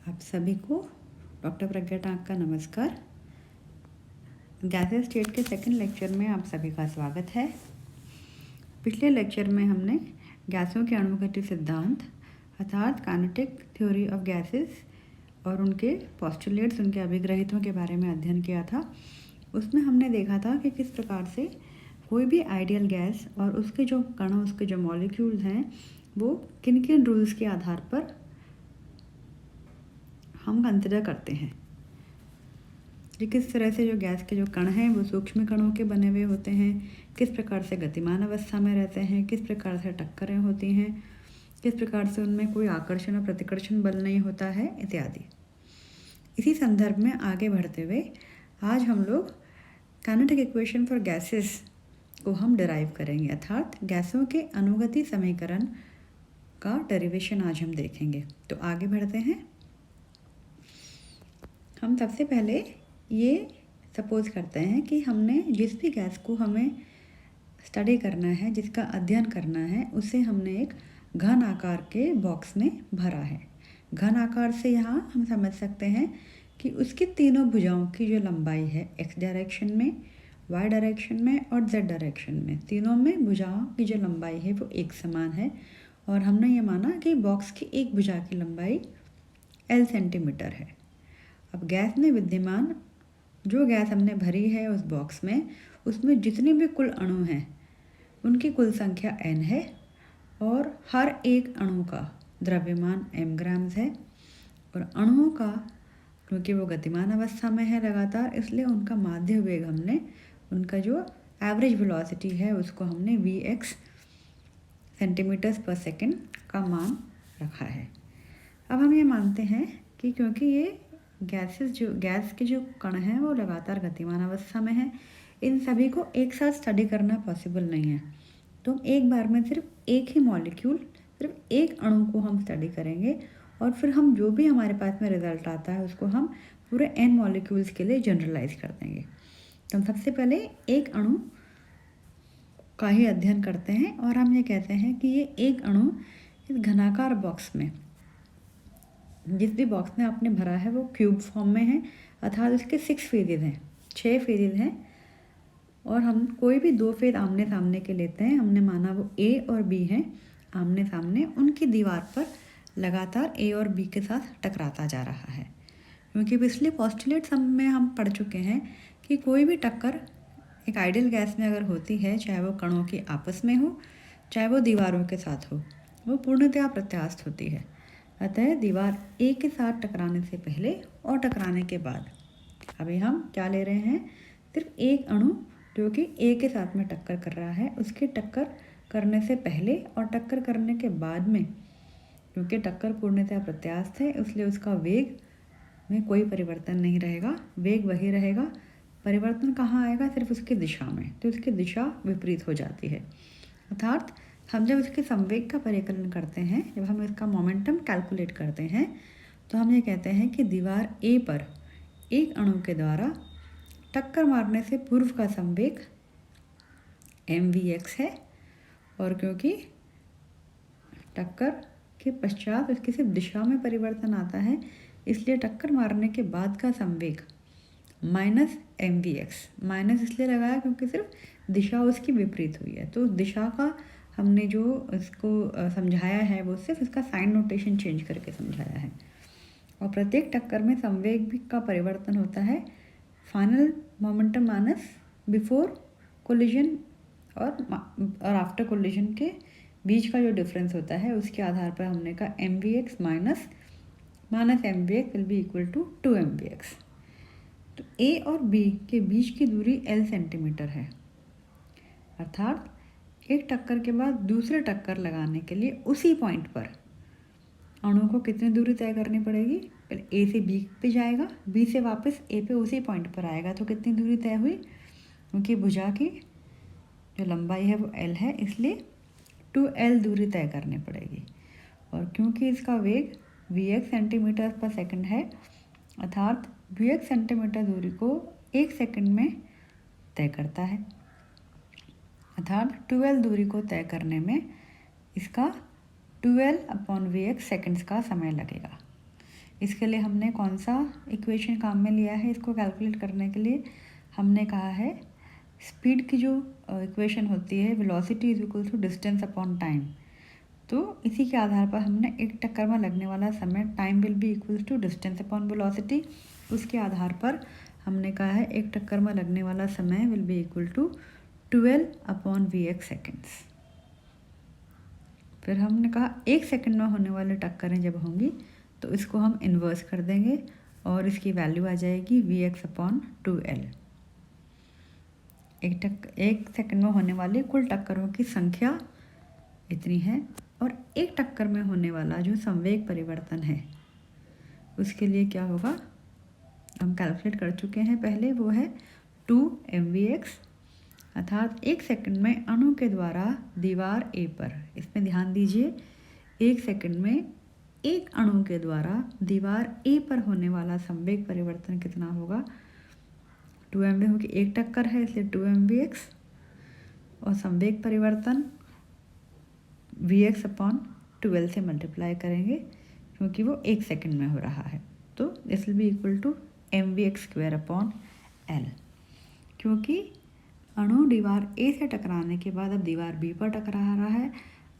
आप सभी को डॉक्टर प्रज्ञा टांक का नमस्कार। गैसेस स्टेट के सेकंड लेक्चर में आप सभी का स्वागत है। पिछले लेक्चर में हमने गैसों के अणुगति सिद्धांत अर्थात काइनेटिक थ्योरी ऑफ गैसेस और उनके पोस्टुलेट्स, उनके अभिग्रहितों के बारे में अध्ययन किया था। उसमें हमने देखा था कि किस प्रकार से कोई भी आइडियल गैस और उसके जो कणों, उसके जो मॉलिक्यूल्स हैं, वो किन किन रूल्स के आधार पर हम कंसिडर करते हैं कि किस तरह से जो गैस के जो कण हैं वो सूक्ष्म कणों के बने हुए होते हैं, किस प्रकार से गतिमान अवस्था में रहते हैं, किस प्रकार से टक्करें होती हैं, किस प्रकार से उनमें कोई आकर्षण और प्रतिकर्षण बल नहीं होता है इत्यादि। इसी संदर्भ में आगे बढ़ते हुए आज हम लोग काइनेटिक इक्वेशन फॉर गैसेस को हम डिराइव करेंगे, अर्थात गैसों के अनुगति समीकरण का डेरिवेशन आज हम देखेंगे। तो आगे बढ़ते हैं। हम सबसे पहले ये सपोज करते हैं कि हमने जिस भी गैस को हमें स्टडी करना है, जिसका अध्ययन करना है, उसे हमने एक घन आकार के बॉक्स में भरा है। घन आकार से यहाँ हम समझ सकते हैं कि उसकी तीनों भुजाओं की जो लंबाई है, एक्स डायरेक्शन में, वाई डायरेक्शन में और जेड डायरेक्शन में, तीनों में भुजाओं की जो लंबाई है वो एक समान है। और हमने ये माना कि बॉक्स की एक भुजा की लंबाई L सेंटीमीटर है। अब गैस में विद्यमान जो गैस हमने भरी है उस बॉक्स में, उसमें जितने भी कुल अणु हैं उनकी कुल संख्या n है और हर एक अणु का द्रव्यमान m ग्राम्स है। और अणुओं का, क्योंकि वो गतिमान अवस्था में है लगातार, इसलिए उनका माध्य वेग हमने, उनका जो एवरेज वेलोसिटी है उसको हमने Vx सेंटीमीटर्स पर सेकेंड का मान रखा है। अब हम ये मानते हैं कि क्योंकि ये गैस के जो कण हैं वो लगातार गतिमान अवस्था में हैं, इन सभी को एक साथ स्टडी करना पॉसिबल नहीं है। तो हम एक बार में सिर्फ एक ही मॉलिक्यूल, सिर्फ एक अणु को हम स्टडी करेंगे और फिर हम जो भी हमारे पास में रिजल्ट आता है उसको हम पूरे n मॉलिक्यूल्स के लिए जनरलाइज कर देंगे। तो हम सबसे पहले एक अणु का ही अध्ययन करते हैं और हम ये कहते हैं कि ये एक अणु इस घनाकार बॉक्स में, जिस भी बॉक्स में आपने भरा है वो क्यूब फॉर्म में है, अर्थात उसके 6 फेजेज हैं, 6 फेजेज हैं। और हम कोई भी 2 फेज आमने सामने के लेते हैं। हमने माना वो A और B हैं आमने सामने, उनकी दीवार पर लगातार A और B के साथ टकराता जा रहा है। क्योंकि पिछले पोस्टुलेट में हम पढ़ चुके हैं कि कोई भी टक्कर एक आइडियल गैस में अगर होती है, चाहे वो कणों की आपस में हो, चाहे वो दीवारों के साथ हो, वो पूर्णतया प्रत्यास्थ होती है। अतः दीवार A के साथ टकराने से पहले और टकराने के बाद अभी हम क्या ले रहे हैं, सिर्फ एक अणु जो कि A के साथ में टक्कर कर रहा है, उसके टक्कर करने से पहले और टक्कर करने के बाद में, क्योंकि टक्कर पूर्णतया प्रत्यास्थ है इसलिए उसका वेग में कोई परिवर्तन नहीं रहेगा, वेग वही रहेगा। परिवर्तन कहाँ आएगा, सिर्फ उसकी दिशा में, तो उसकी दिशा विपरीत हो जाती है। अर्थात हम जब इसके संवेग का परिकलन करते हैं, जब हम इसका मोमेंटम कैलकुलेट करते हैं, तो हम ये कहते हैं कि दीवार A पर एक अणु के द्वारा टक्कर मारने से पूर्व का संवेग mvx है, और क्योंकि टक्कर के पश्चात उसकी सिर्फ दिशा में परिवर्तन आता है, इसलिए टक्कर मारने के बाद का संवेग माइनस mvx, माइनस इसलिए लगाया क्योंकि सिर्फ दिशा उसकी विपरीत हुई है। तो उस दिशा का हमने जो इसको समझाया है वो सिर्फ इसका साइन नोटेशन चेंज करके समझाया है। और प्रत्येक टक्कर में संवेग भी का परिवर्तन होता है final momentum minus before collision और आफ्टर कोलिजन के बीच का जो डिफरेंस होता है, उसके आधार पर हमने कहा mvx minus mvx will be equal to 2mvx। तो A और B के बीच की दूरी L सेंटीमीटर है। अर्थात एक टक्कर के बाद दूसरे टक्कर लगाने के लिए उसी पॉइंट पर अणु को कितनी दूरी तय करनी पड़ेगी, पहले A से B पे जाएगा, B से वापस A पे उसी पॉइंट पर आएगा, तो कितनी दूरी तय हुई, क्योंकि भुजा की जो लंबाई है वो L है, इसलिए 2L दूरी तय करनी पड़ेगी। और क्योंकि इसका वेग Vx सेंटीमीटर पर सेकंड है, अर्थात Vx सेंटीमीटर दूरी को 1 सेकंड में तय करता है, अर्थात 2L दूरी को तय करने में इसका 2L/Vx सेकंड्स का समय लगेगा। इसके लिए हमने कौन सा इक्वेशन काम में लिया है? इसको कैलकुलेट करने के लिए हमने कहा है स्पीड की जो इक्वेशन होती है velocity is equal to distance upon time. तो इसी के आधार पर हमने एक टक्कर में लगने वाला समय time will be equal to distance upon velocity, उसके आधार पर हमने कहा है एक टक्कर में लगने वाला समय will be equal to 12 upon vx seconds. फिर हमने कहा 1 सेकंड में होने वाली टक्करें जब होंगी तो इसको हम इन्वर्स कर देंगे और इसकी वैल्यू आ जाएगी vx अपॉन 2l। एक सेकंड में होने वाली कुल टक्करों की संख्या इतनी है और एक टक्कर में होने वाला जो संवेग परिवर्तन है उसके लिए क्या होगा, हम कैलकुलेट कर चुके हैं पहले, वो है 2 mvx, अर्थात एक सेकंड में अणु के द्वारा दीवार A पर, इसमें ध्यान दीजिए, एक सेकंड में एक अणु के द्वारा दीवार A पर होने वाला संवेग परिवर्तन कितना होगा, 2 mv, क्योंकि एक टक्कर है इसलिए 2 mvx, और संवेग परिवर्तन vx अपॉन 12 से मल्टीप्लाई करेंगे क्योंकि वो एक सेकंड में हो रहा है, तो this will be equal to mvx square upon l। क्योंकि अणु दीवार A से टकराने के बाद अब दीवार B पर टकरा रहा है,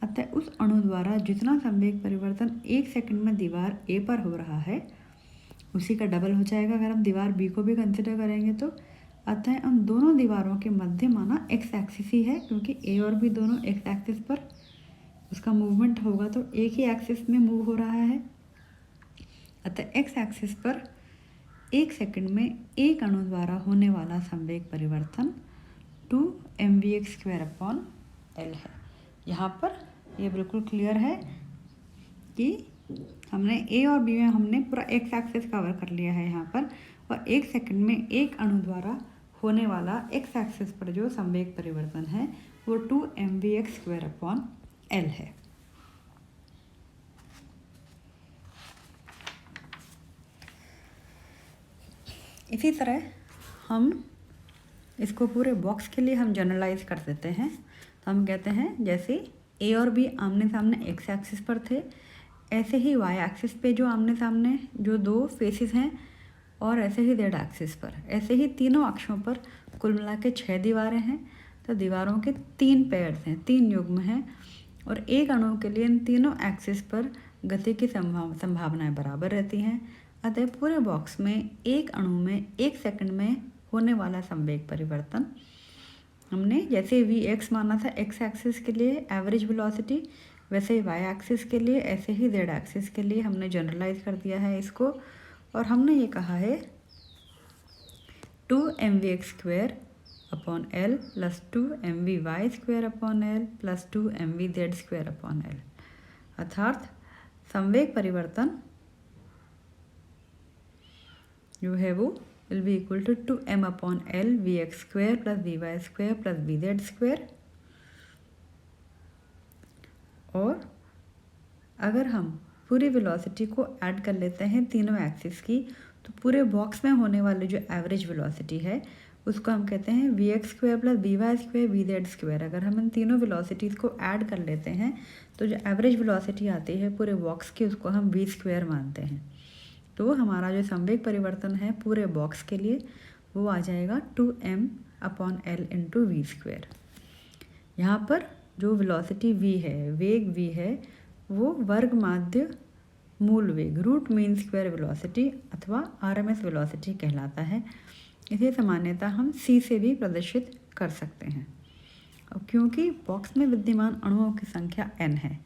अतः उस अणु द्वारा जितना संवेग परिवर्तन एक सेकंड में दीवार A पर हो रहा है उसी का डबल हो जाएगा अगर हम दीवार B को भी कंसिडर करेंगे तो। अतः हम दोनों दीवारों के मध्य माना x एक्सिस ही है, क्योंकि A और B दोनों x एक्सिस पर उसका मूवमेंट होगा तो एक ही एक्सिस में मूव हो रहा है। अतः x एक्सिस पर एक सेकंड में एक अणु द्वारा होने वाला संवेग परिवर्तन 2 mvx स्क्वायर अपॉन l है। यहाँ पर ये बिल्कुल क्लियर है कि हमने A और B में हमने पूरा x एक्सिस कवर कर लिया है यहाँ पर, और एक सेकंड में एक अणु द्वारा होने वाला x एक्सिस पर जो संवेग परिवर्तन है वो 2 mvx स्क्वायर अपॉन l है। इसी तरह हम इसको पूरे बॉक्स के लिए हम जनरलाइज कर देते हैं, तो हम कहते हैं जैसे A और B आमने सामने x एक्सिस पर थे, ऐसे ही y एक्सिस पे जो आमने सामने जो दो फेसेस हैं, और ऐसे ही z एक्सिस पर, ऐसे ही तीनों अक्षों पर कुल मिला के 6 दीवारें हैं। तो दीवारों के 3 पेयर्स हैं, 3 युग्म हैं, और एक अणु के लिए इन तीनों एक्सिस पर गति की संभावनाएं बराबर रहती हैं। अतः पूरे बॉक्स में एक अणु में एक सेकंड में होने वाला संवेग परिवर्तन हमने जैसे vx माना था x एक्सिस के लिए एवरेज वेलोसिटी, वैसे ही y एक्सिस के लिए, ऐसे ही z एक्सिस के लिए हमने जनरलाइज कर दिया है इसको, और हमने ये कहा है 2 mvx square upon l plus 2 mvy square upon l plus 2 mvz square upon l, अर्थात संवेग परिवर्तन जो है वो will be equal to 2m upon l vx square plus vy square plus vz square. और अगर हम पूरी वेलोसिटी को ऐड कर लेते हैं तीनों एक्सिस की, तो पूरे बॉक्स में होने वाली जो एवरेज वेलोसिटी है उसको हम कहते हैं vx square plus vy square vz square. अगर हम इन तीनों वेलोसिटीज़ को ऐड कर लेते हैं तो जो एवरेज वेलोसिटी आती है पूरे बॉक्स की उसको हम v स्क्वायर मानते हैं। तो हमारा जो संवेग परिवर्तन है पूरे बॉक्स के लिए वो आ जाएगा 2m upon l into v square. यहाँ पर जो वेलोसिटी v है, वेग v है, वो वर्ग माध्य मूल वेग रूट मीन स्क्वायर वेलोसिटी अथवा RMS वेलोसिटी कहलाता है। इसे सामान्यतः हम c से भी प्रदर्शित कर सकते हैं। अब क्योंकि बॉक्स में विद्यमान अणुओं की संख्या n है,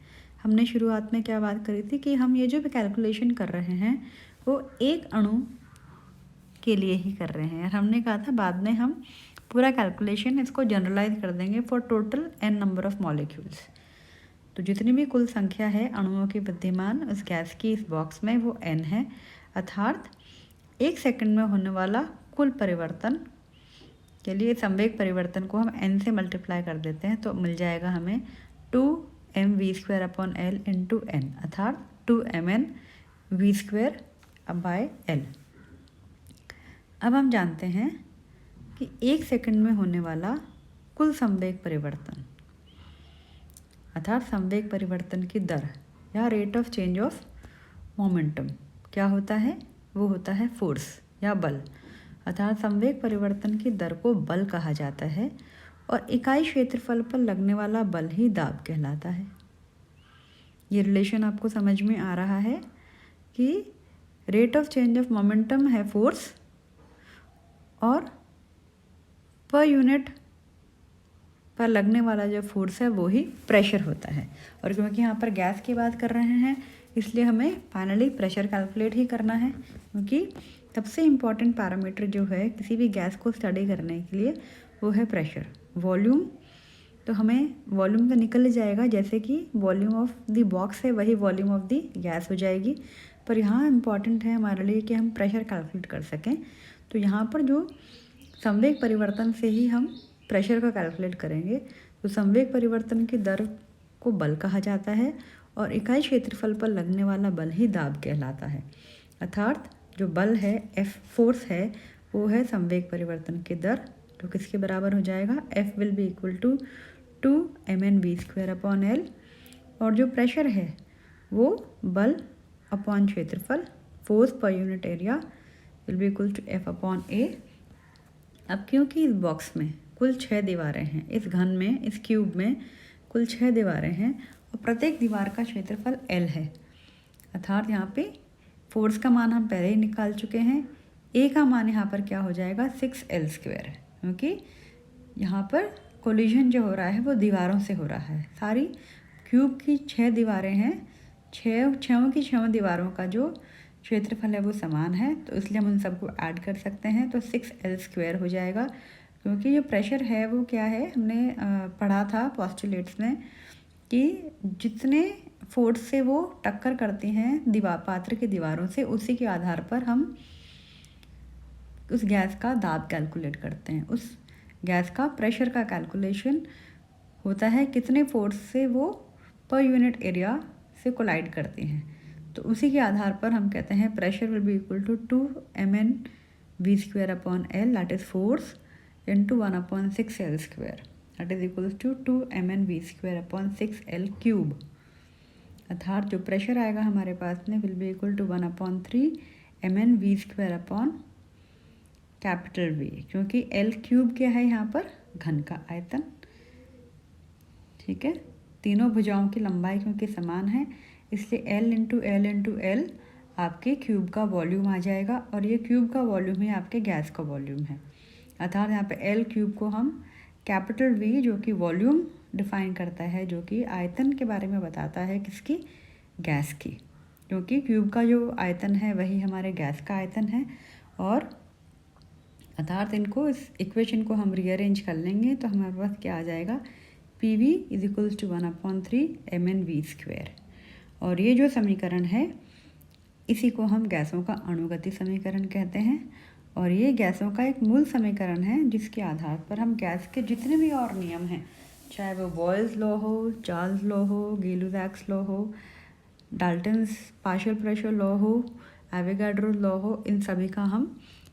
हमने शुरुआत में क्या बात करी थी कि हम ये जो भी कैलकुलेशन कर रहे हैं वो एक अणु के लिए ही कर रहे हैं, और हमने कहा था बाद में हम पूरा कैलकुलेशन इसको जनरलाइज कर देंगे for total n number of molecules. तो जितनी भी कुल संख्या है अणुओं की विद्यमान उस गैस की इस बॉक्स में वो n है, अर्थात एक सेकंड में होने वाला कुल परिवर्तन के लिए संवेग परिवर्तन को हम n से मल्टीप्लाई कर देते हैं तो मिल जाएगा हमें 2mv square upon l into n, अर्थात 2mn v square by l। अब हम जानते हैं कि एक सेकंड में होने वाला कुल संवेग परिवर्तन अर्थात संवेग परिवर्तन की दर या rate of change of momentum क्या होता है? वो होता है फोर्स या बल। अर्थात संवेग परिवर्तन की दर को बल कहा जाता है और इकाई क्षेत्रफल पर लगने वाला बल ही दाब कहलाता है। ये रिलेशन आपको समझ में आ रहा है कि rate of change of momentum है फोर्स और पर यूनिट पर लगने वाला जो फोर्स है वो ही प्रेशर होता है। और क्योंकि यहाँ पर गैस की बात कर रहे हैं इसलिए हमें फाइनली प्रेशर कैलकुलेट ही करना है, क्योंकि सबसे इम्पॉर्टेंट पैरामीटर जो है किसी भी गैस को स्टडी करने के लिए वो है प्रेशर। वॉल्यूम तो हमें वॉल्यूम तो निकल जाएगा, जैसे कि वॉल्यूम ऑफ द बॉक्स है वही वॉल्यूम ऑफ द गैस हो जाएगी, पर यहाँ इम्पॉर्टेंट है हमारे लिए कि हम प्रेशर कैलकुलेट कर सकें। तो यहाँ पर जो संवेग परिवर्तन से ही हम प्रेशर का कैलकुलेट करेंगे। तो संवेग परिवर्तन की दर को बल कहा जाता है और इकाई क्षेत्रफल पर लगने वाला बल ही दाब कहलाता है। अर्थात जो बल है F फोर्स है वो है संवेग परिवर्तन की दर, जो किसके बराबर हो जाएगा? F will be equal to 2 mn/v² upon L। और जो प्रेशर है वो बल अपॉन क्षेत्रफल, फोर्स पर unit area will be equal to F upon A। अब क्योंकि इस बॉक्स में कुल 6 दीवारें हैं, इस घन में, इस क्यूब में कुल 6 दीवारें हैं और प्रत्येक दीवार का क्षेत्रफल L है, अर्थात यहाँ पे फोर्स का मान हम पहले ही निकाल चुके हैं। A का मान यहाँ पर क्या हो जाएगा? 6L², क्योंकि यहाँ पर कोलिजन जो हो रहा है वो दीवारों से हो रहा है। सारी क्यूब की 6 दीवारें हैं, छयों की 6 दीवारों का जो क्षेत्रफल है वो समान है, तो इसलिए हम उन सबको ऐड कर सकते हैं, तो 6L² हो जाएगा। क्योंकि जो प्रेशर है वो क्या है, हमने पढ़ा था पोस्टुलेट्स में कि जितने फोर्स से वो टक्कर करती हैं दीवार पात्र की दीवारों से, उसी के आधार पर हम उस गैस का दाब कैलकुलेट करते हैं। उस गैस का प्रेशर का कैलकुलेशन होता है कितने फोर्स से वो पर यूनिट एरिया से कोलाइड करती हैं, तो उसी के आधार पर हम कहते हैं pressure will be equal to 2 mn/v² upon L, that is force, into 1/6L², that is equal to 2 mn/v² upon 6L³। अर्थात जो प्रेशर आएगा हमारे पास में will be equal to 1/3 mn/v² upon capital V, क्योंकि L³ क्या है यहाँ पर? घन का आयतन। ठीक है, तीनों भुजाओं की लंबाई क्योंकि समान है इसलिए L into L into L आपके क्यूब का वॉल्यूम आ जाएगा, और ये क्यूब का वॉल्यूम ही आपके गैस का वॉल्यूम है। अर्थात यहाँ पे L³ को हम कैपिटल V जो कि वॉल्यूम डिफाइन करता है, जो कि आयतन के बारे में बताता है, किसकी? गैस की, क्योंकि क्यूब का जो आयतन है वही हमारे गैस का आयतन है। और अर्थात इनको, इस इक्वेशन को हम रीअरेंज कर लेंगे तो हमारे पास क्या आ जाएगा? PV is equals to 1/3 mn/v²। और ये जो समीकरण है इसी को हम गैसों का अणुगति समीकरण कहते हैं, और ये गैसों का एक मूल समीकरण है जिसके आधार पर हम गैस के जितने भी और नियम हैं, चाहे वो बॉयल्स लॉ हो, चार्ल्स लॉ हो, गिलुजैक्स लॉ हो, डाल्टन्स पार्शियल प्रेशर लॉ हो, एवोगाड्रो लॉ हो,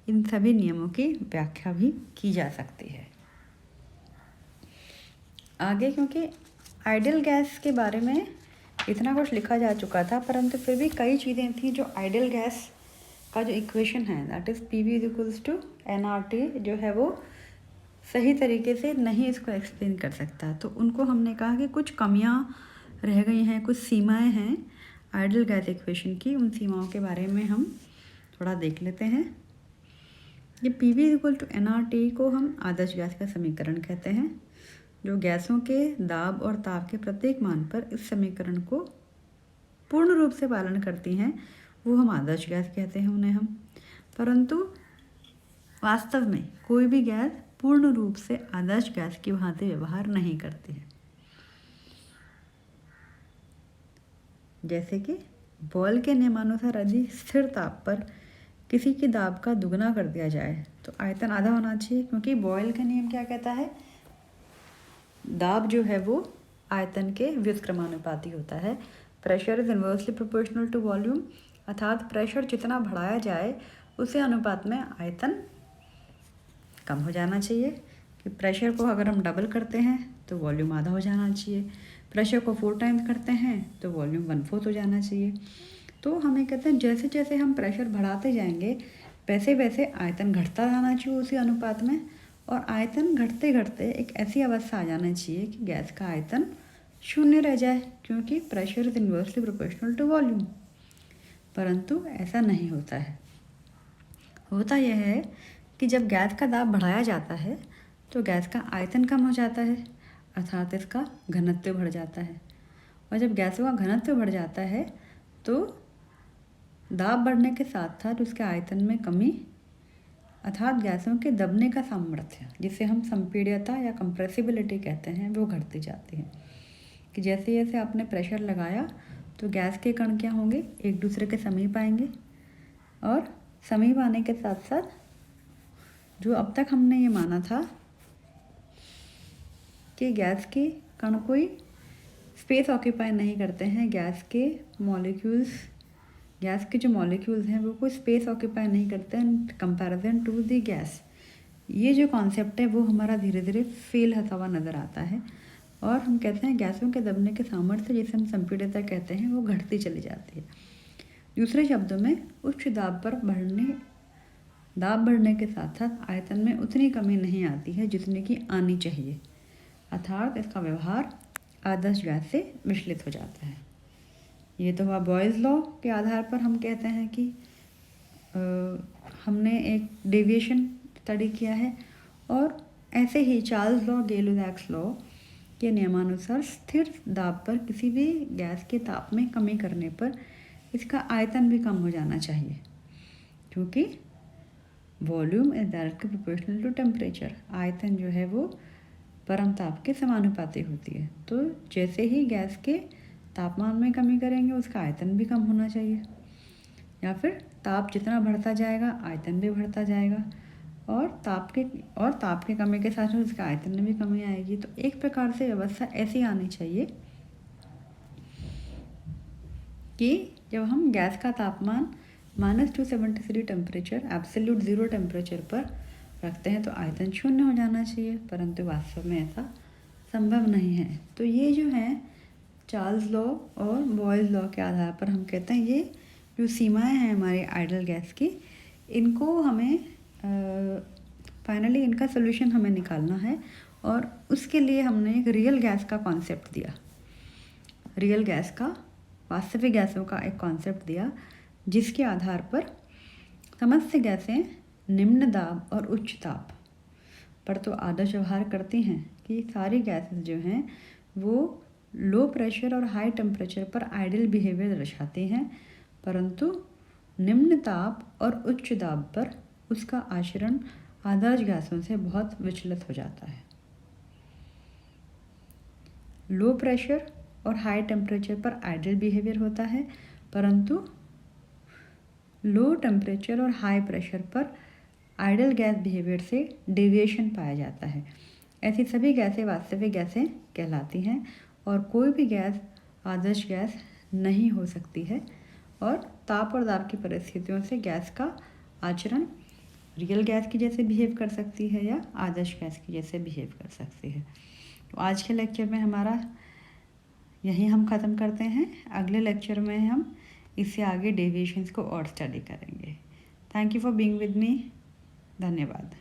इन सभी नियमों की व्याख्या भी की जा सकती है। आगे, क्योंकि आइडियल गैस के बारे में इतना कुछ लिखा जा चुका था, परंतु फिर भी कई चीज़ें थी जो आइडियल गैस का जो इक्वेशन है that is PV is equals to nRT जो है वो सही तरीके से नहीं इसको एक्सप्लेन कर सकता, तो उनको हमने कहा कि कुछ कमियां रह गई हैं, कुछ सीमाएं हैं आइडियल गैस इक्वेशन की। उन सीमाओं के बारे में हम थोड़ा देख लेते हैं। ये PV is equal to nRT को हम आदर्श गैस का समीकरण कहते हैं। जो गैसों के दाब और ताप के प्रत्येक मान पर इस समीकरण को पूर्ण रूप से पालन करती हैं वो हम आदर्श गैस कहते हैं उन्हें हम। परंतु वास्तव में कोई भी गैस पूर्ण रूप से आदर्श गैस की भांति व्यवहार नहीं करती है। जैसे कि बॉयल के नियमानुसार यदि स्थिर ताप पर किसी की दाब का दुगना कर दिया जाए तो आयतन आधा होना चाहिए, क्योंकि बॉयल का नियम क्या कहता है? दाब जो है वो आयतन के व्युत्क्रमानुपाती होता है। Pressure is inversely proportional to volume, अर्थात प्रेशर जितना बढ़ाया जाए उसी अनुपात में आयतन कम हो जाना चाहिए। कि प्रेशर को अगर हम डबल करते हैं तो वॉल्यूम आधा हो जाना चाहिए, प्रेशर को 4 टाइम्स करते हैं तो वॉल्यूम 1/4 हो जाना चाहिए। तो हमें कहते हैं जैसे जैसे हम प्रेशर बढ़ाते जाएंगे वैसे वैसे आयतन घटता जाना चाहिए उसी अनुपात में, और आयतन घटते घटते एक ऐसी अवस्था आ जाना चाहिए कि गैस का आयतन शून्य रह जाए, क्योंकि pressure is inversely proportional to volume. परंतु ऐसा नहीं होता है। होता यह है कि जब गैस का दाब बढ़ाया जाता है तो गैस का आयतन कम हो जाता है, अर्थात इसका घनत्व बढ़ जाता है। और जब गैसों का घनत्व बढ़ जाता है तो दाब बढ़ने के साथ साथ उसके आयतन में कमी, अर्थात गैसों के दबने का सामर्थ्य, जिसे हम संपीड्यता या कंप्रेसिबिलिटी कहते हैं, वो घटती जाती है। कि जैसे जैसे आपने प्रेशर लगाया तो गैस के कण क्या होंगे, एक दूसरे के समीप आएंगे, और समीप आने के साथ साथ जो अब तक हमने ये माना था कि गैस के कण कोई स्पेस ऑक्यूपाई नहीं करते हैं, गैस के जो मॉलिक्यूल्स हैं वो कोई स्पेस ऑक्यूपाई नहीं करते हैं कंपैरिजन टू द गैस, ये जो कॉन्सेप्ट है वो हमारा धीरे धीरे फेल होता हुआ नज़र आता है। और हम कहते हैं गैसों के दबने के सामर्थ्य, जिसे हम संपीड्यता कहते हैं, वो घटती चली जाती है। दूसरे शब्दों में उच्च दाब बढ़ने के साथ साथ आयतन में उतनी कमी नहीं आती है जितनी कि आनी चाहिए, अर्थात इसका व्यवहार आदर्श गैस से मिश्रित हो जाता है। ये तो हुआ बॉयज़ लॉ के आधार पर हम कहते हैं कि हमने एक डेविएशन स्टडी किया है, और ऐसे ही चार्ल्स लॉ, गेलो-जैक्स लॉ के नियमानुसार स्थिर दाब पर किसी भी गैस के ताप में कमी करने पर इसका आयतन भी कम हो जाना चाहिए, क्योंकि volume is directly proportional to temperature. आयतन जो है वो परम ताप के समानुपाती होती है। तो जैसे ही गैस के तापमान में कमी करेंगे उसका आयतन भी कम होना चाहिए, या फिर ताप जितना बढ़ता जाएगा आयतन भी बढ़ता जाएगा, और ताप के कमी के साथ उसका आयतन में भी कमी आएगी। तो एक प्रकार से व्यवस्था ऐसी आनी चाहिए कि जब हम गैस का तापमान -273 टेम्परेचर, एब्सोल्यूट ज़ीरो टेम्परेचर पर रखते हैं तो आयतन शून्य हो जाना चाहिए, परंतु वास्तव में ऐसा संभव नहीं है। तो ये जो है चार्ल्स लॉ और बॉयज़ लॉ के आधार पर हम कहते हैं ये जो सीमाएं हैं हमारे आइडियल गैस की, इनको हमें फाइनली इनका सोल्यूशन हमें निकालना है, और उसके लिए हमने एक रियल गैस का कॉन्सेप्ट दिया, रियल गैस का, वास्तविक गैसों का एक कॉन्सेप्ट दिया, जिसके आधार पर समस्त गैसें निम्न दाब और उच्च ताप पर तो आदर्श व्यवहार करती हैं, कि सारी गैसेस जो हैं वो लो प्रेशर और हाई टेम्परेचर पर आइडियल बिहेवियर दर्शाती हैं, परंतु निम्न ताप और उच्च दाब पर उसका आचरण आदर्श गैसों से बहुत विचलित हो जाता है। लो प्रेशर और हाई टेम्परेचर पर आइडियल बिहेवियर होता है, परंतु लो टेम्परेचर और हाई प्रेशर पर आइडियल गैस बिहेवियर से डेविएशन पाया जाता है। ऐसी सभी गैसें वास्तविक गैसें कहलाती हैं, और कोई भी गैस आदर्श गैस नहीं हो सकती है, और ताप और दाब की परिस्थितियों से गैस का आचरण रियल गैस की जैसे बिहेव कर सकती है या आदर्श गैस की जैसे बिहेव कर सकती है। तो आज के लेक्चर में हमारा यहीं हम ख़त्म करते हैं। अगले लेक्चर में हम इससे आगे डेविएशंस को और स्टडी करेंगे। Thank you for being with me. धन्यवाद।